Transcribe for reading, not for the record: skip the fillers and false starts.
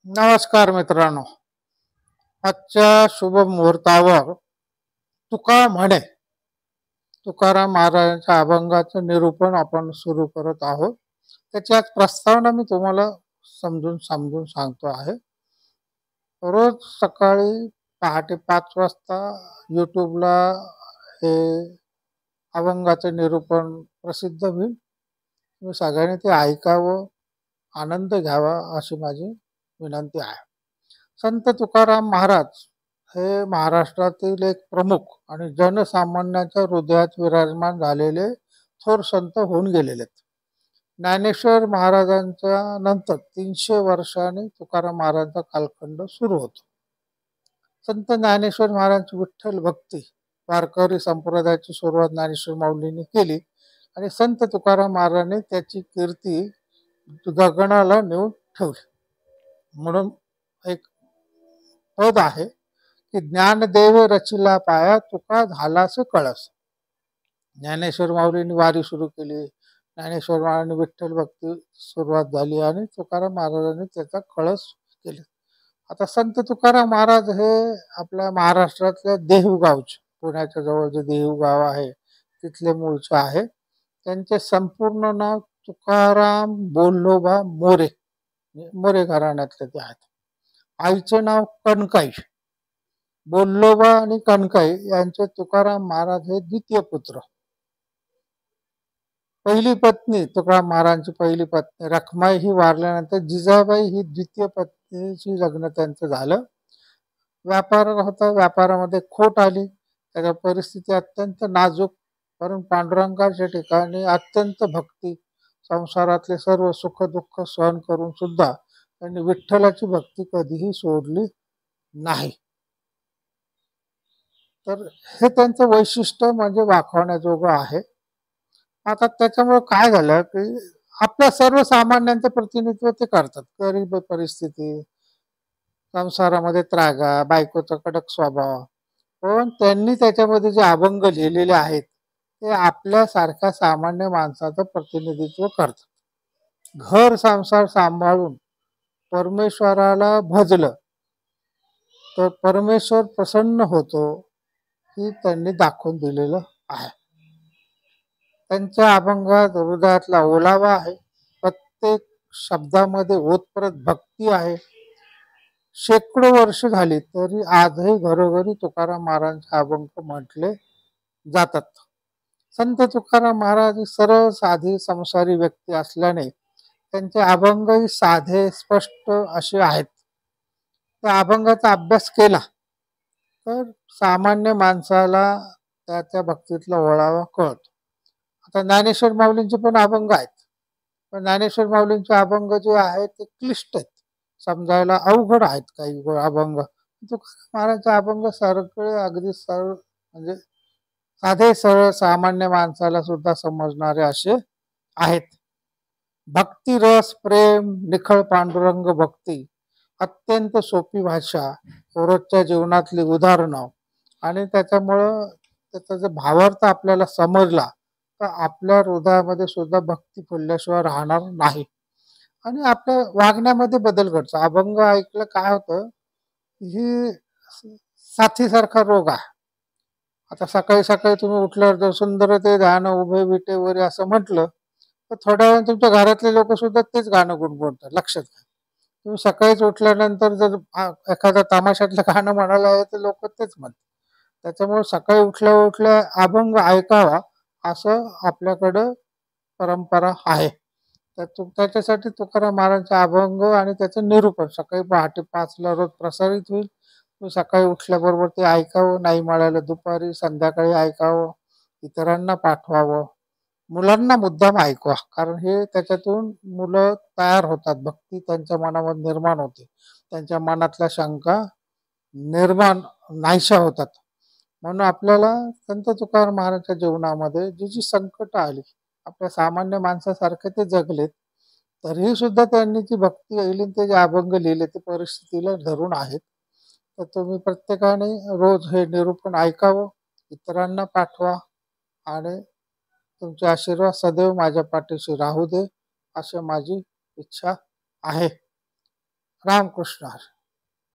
नमस्कार मित्रांनो. आजच्या शुभ मुहूर्तावर तुका म्हणे तुकाराम महाराजांच्या अभंगाचं निरूपण आपण सुरू करत आहोत. त्याची आज प्रस्तावना मी तुम्हाला समजून समजून सांगतो आहे. रोज सकाळी पहाटे 5 वाजता यूट्यूबला हे अभंगाचं निरूपण प्रसिद्ध होईल. तुम्ही सगळ्यांनी ते ऐकावं, आनंद घ्यावा अशी माझी विनंती आहे. संत तुकाराम महाराज हे महाराष्ट्रातील एक प्रमुख आणि जनसामान्यांच्या हृदयात विराजमान झालेले थोर संत होऊन गेलेले आहेत. ज्ञानेश्वर महाराजांच्या नंतर 300 वर्षांनी तुकाराम महाराजांचा कालखंड सुरू होतो. संत ज्ञानेश्वर महाराजांची विठ्ठल भक्ती वारकरी संप्रदायाची सुरुवात ज्ञानेश्वर माऊलींनी केली आणि संत तुकाराम महाराजांनी त्याची कीर्ती गगनाला नेऊन ठेवली. म्हणून एक पद आहे की ज्ञानदेव रचिला पाया तुका झालास कळस. ज्ञानेश्वर माऊलींनी वारी सुरू केली, ज्ञानेश्वर महाराजांनी विठ्ठल भक्ती सुरुवात झाली आणि तुकाराम महाराजांनी त्याचा कळस केला. आता संत तुकाराम महाराज हे आपल्या महाराष्ट्रातल्या देहू गावचे, पुण्याच्या जवळ जे देहू गाव आहे तिथले मूळचे आहे. त्यांचे संपूर्ण नाव तुकाराम बोल्लोबा मोरे, मोरे घराण्यातले ते आहेत. आईचे नाव कणकाई. बोल्लोबा आणि कणकाई यांचे तुकाराम महाराज हे द्वितीय पुत्र. पहिली पत्नी तुकाराम महाराजांची पहिली पत्नी रखमाई ही वारल्यानंतर जिजाबाई ही द्वितीय पत्नीची लग्न त्यांचं झालं. व्यापार होता, व्यापारामध्ये खोट आली, त्याच्या परिस्थिती अत्यंत नाजूक, परंतु पांडुरंगाच्या ठिकाणी अत्यंत भक्ती, संसारातले सर्व सुख दुःख सहन करून सुद्धा त्यांनी विठ्ठलाची भक्ती कधीही सोडली नाही. तर हे त्यांचं वैशिष्ट्य म्हणजे वाखाणण्याजोगं आहे. आता त्याच्यामुळे काय झालं की आपल्या सर्वसामान्यांचं प्रतिनिधित्व ते करतात. गरीब परिस्थिती, संसारामध्ये त्रागा, बायकोचा कडक स्वभाव, पण त्यांनी त्याच्यामध्ये जे अभंग लिहिलेले आहेत ते आपल्यासारख्या सामान्य माणसाचं प्रतिनिधित्व करतात. घर संसार सांभाळून परमेश्वराला भजलं तर परमेश्वर प्रसन्न होतो ही त्यांनी दाखवून दिलेलं आहे. त्यांच्या अभंगात हृदयातला ओलावा आहे, प्रत्येक शब्दामध्ये ओतप्रत भक्ती आहे. शेकडो वर्ष झाली तरी आजही घरोघरी तुकाराम महाराजांचे अभंग म्हटले जातात. संत तुकाराम महाराज सरळ साधी संसारी व्यक्ती असल्याने त्यांचे अभंगही साधे स्पष्ट असे आहेत. त्या अभंगाचा अभ्यास केला तर सामान्य माणसाला त्या भक्तीतला ओळावा कळतो. आता ज्ञानेश्वर माऊलींचे पण अभंग आहेत, पण ज्ञानेश्वर माऊलींचे अभंग जे आहेत ते क्लिष्ट आहेत, समजायला अवघड आहेत काही अभंग. तुकाराम महाराजांचे अभंग सगळे अगदी सरळ, म्हणजे साधे सरळ सामान्य माणसाला सुद्धा समजणारे असे आहेत. भक्ती रस प्रेम निखळ पांडुरंग भक्ती, अत्यंत सोपी भाषा, रोजच्या जीवनातली उदाहरणं, आणि त्याच्यामुळं त्याचा जर भावार्थ आपल्याला समजला तर आपल्या हृदयामध्ये सुद्धा भक्ती फुलल्याशिवाय राहणार नाही आणि आपल्या वागण्यामध्ये बदल घडतो. अभंग ऐकलं काय होतं, ही साथीसारखा रोग आहे. आता सकाळी सकाळी तुम्ही उठल्यावर जर सुंदर ते ध्यान उभे विटे वरे असं म्हटलं तर थोड्या वेळाने तुमच्या घरातले लोक सुद्धा तेच गाणं गुणगुणतात. लक्षात घ्या, तुम्ही सकाळीच उठल्यानंतर जर एखादा तमाशातलं गाणं म्हणायला आहे तर लोक तेच म्हणतात. त्याच्यामुळे सकाळी उठल्या उठल्या अभंग ऐकावा असं आपल्याकडं परंपरा आहे. त्याच्यासाठी तुकाराम महाराजांचे अभंग आणि त्याचं निरूपण सकाळी पहाटे 5ला रोज प्रसारित होईल. सकाळी उठल्याबरोबर ते ऐकावं, नाही मिळालं दुपारी संध्याकाळी ऐकावं, इतरांना पाठवावं, मुलांना मुद्दाम ऐकवा, कारण हे त्याच्यातून मुलं तयार होतात, भक्ती त्यांच्या मनामध्ये निर्माण होते, त्यांच्या मनातल्या शंका निर्माण नाहीशा होतात. म्हणून आपल्याला संत तुकाराम महाराजांच्या जीवनामध्ये जी जी संकट आली, आपल्या सामान्य माणसासारखे ते जगलेत, तरीही सुद्धा त्यांनी जी भक्ती केली, ते जे अभंग लिहिले ते परिस्थितीला धरून आहेत. तर तुम्ही प्रत्येकाने रोज हे निरूपण ऐकावं, इतरांना पाठवा आणि तुमचे आशीर्वाद सदैव माझ्या पाठीशी राहू दे अशी माझी इच्छा आहे. रामकृष्ण हरी.